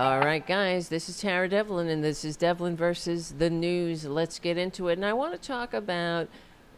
All right, guys, this is Tara Devlin, and this is Devlin versus the news. Let's get into it. And I want to talk about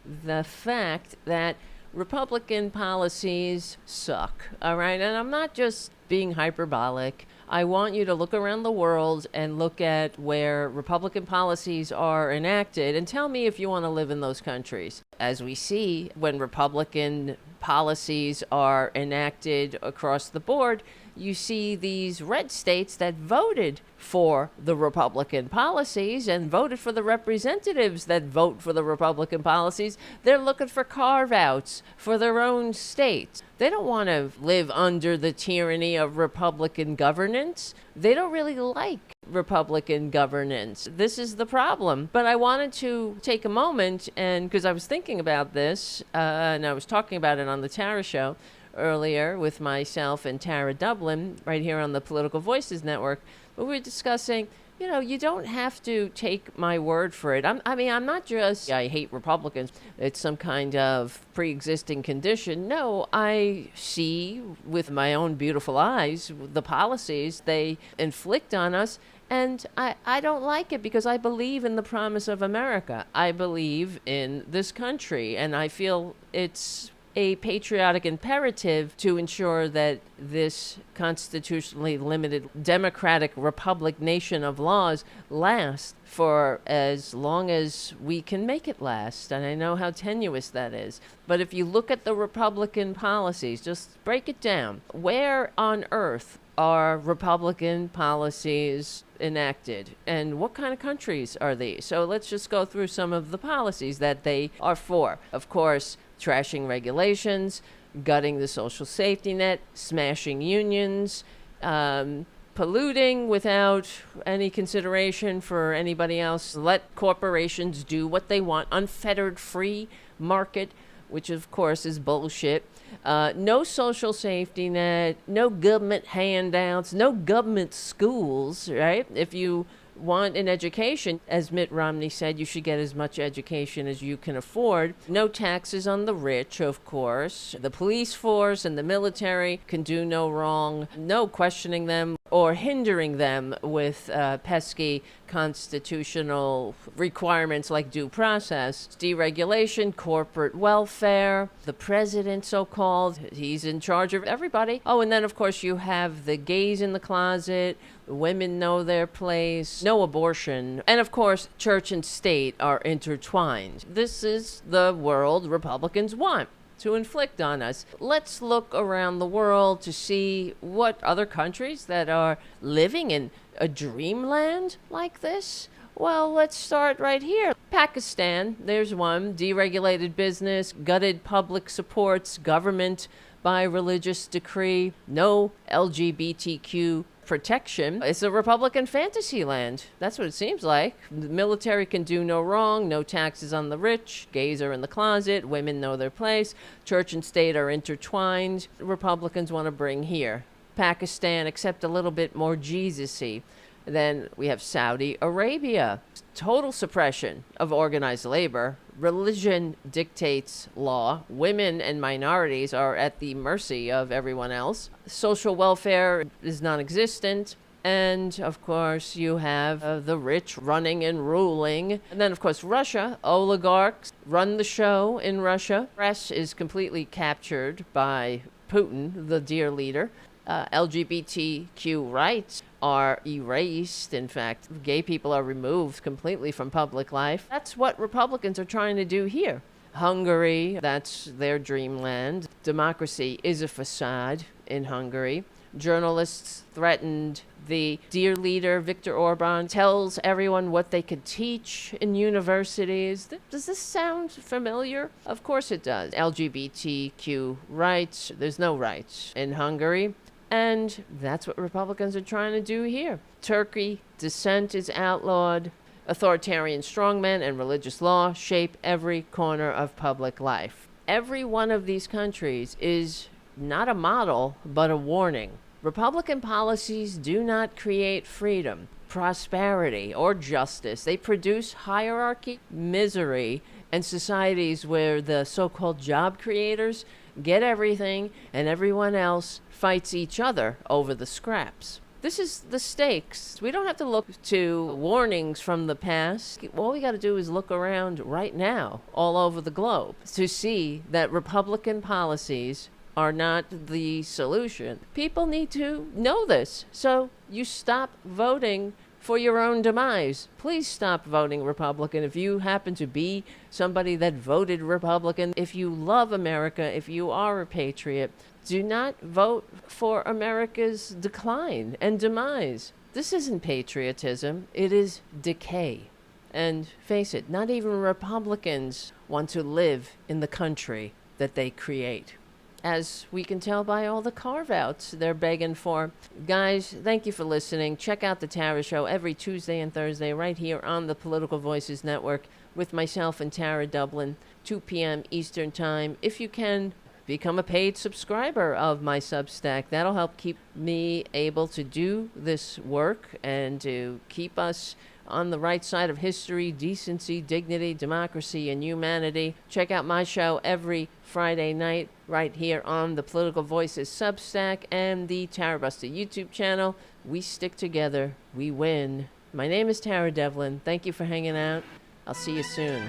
the fact that Republican policies suck. All right, and I'm not just being hyperbolic. I want you to look around the world and look at where Republican policies are enacted and tell me if you want to live in those countries. As we see, when Republican policies are enacted across the board, you see these red states that voted for the Republican policies and voted for the representatives that vote for the Republican policies. They're looking for carve-outs for their own states. They don't want to live under the tyranny of Republican governance. They don't really like Republican governance. This is the problem. But I wanted to take a moment, and because I was thinking about this, and I was talking about it on the Tara Show earlier with myself and Tara Dublin right here on the Political Voices Network, but we were discussing, you don't have to take my word for it. I'm not just, I hate Republicans. It's some kind of pre-existing condition. No, I see with my own beautiful eyes the policies they inflict on us. And I don't like it because I believe in the promise of America. I believe in this country, and I feel it's a patriotic imperative to ensure that this constitutionally limited democratic republic nation of laws lasts for as long as we can make it last. And I know how tenuous that is. But if you look at the Republican policies, just break it down. Where on earth are Republican policies enacted, and what kind of countries are these? So let's just go through some of the policies that they are for. Of course, trashing regulations, gutting the social safety net, smashing unions, polluting without any consideration for anybody else. Let corporations do what they want. Unfettered free market, which of course is bullshit. No social safety net, no government handouts, no government schools, right? If you want an education, as Mitt Romney said, you should get as much education as you can afford. No taxes on the rich, of course. The police force and the military can do no wrong. No questioning them or hindering them with pesky constitutional requirements like due process. Deregulation, corporate welfare, the president, so-called, he's in charge of everybody. Oh, and then, of course, you have the gays in the closet. Women know their place, no abortion, and of course, church and state are intertwined. This is the world Republicans want to inflict on us. Let's look around the world to see what other countries that are living in a dreamland like this. Well, let's start right here. Pakistan, there's one. Deregulated business, gutted public supports, government by religious decree, no LGBTQ protection. It's a Republican fantasy land. That's what it seems like. The military can do no wrong, no taxes on the rich, gays are in the closet, women know their place, church and state are intertwined. Republicans want to bring here. Pakistan, except a little bit more Jesus-y. Then we have Saudi Arabia. Total suppression of organized labor. Religion dictates law. Women and minorities are at the mercy of everyone else. Social welfare is non-existent. And, of course, you have the rich running and ruling. And then, of course, Russia. Oligarchs run the show in Russia. Press is completely captured by Putin, the dear leader. LGBTQ rights are erased. In fact, gay people are removed completely from public life. That's what Republicans are trying to do here. Hungary, that's their dreamland. Democracy is a facade in Hungary. Journalists threatened. The dear leader, Viktor Orban, tells everyone what they could teach in universities. Does this sound familiar? Of course it does. LGBTQ rights, there's no rights in Hungary. And that's what Republicans are trying to do here. Turkey, dissent is outlawed. Authoritarian strongmen and religious law shape every corner of public life. Every one of these countries is not a model, but a warning. Republican policies do not create freedom, prosperity, or justice. They produce hierarchy, misery, and societies where the so-called job creators get everything and everyone else fights each other over the scraps. This is the stakes. We don't have to look to warnings from the past. All we got to do is look around right now, all over the globe, to see that Republican policies are not the solution. People need to know this. So you stop voting for your own demise. Please stop voting Republican. If you happen to be somebody that voted Republican, if you love America, if you are a patriot, do not vote for America's decline and demise. This isn't patriotism, it is decay. And face it, not even Republicans want to live in the country that they create, as we can tell by all the carve-outs they're begging for. Guys, thank you for listening. Check out The Tara Show every Tuesday and Thursday right here on the Political Voices Network with myself and Tara Dublin, 2 p.m. Eastern Time. If you can, become a paid subscriber of my Substack. That'll help keep me able to do this work and to keep us on the right side of history, decency, dignity, democracy, and humanity. Check out my show every Friday night right here on the Political Voices Substack and the Tara Buster YouTube channel. We stick together. We win. My name is Tara Devlin. Thank you for hanging out. I'll see you soon.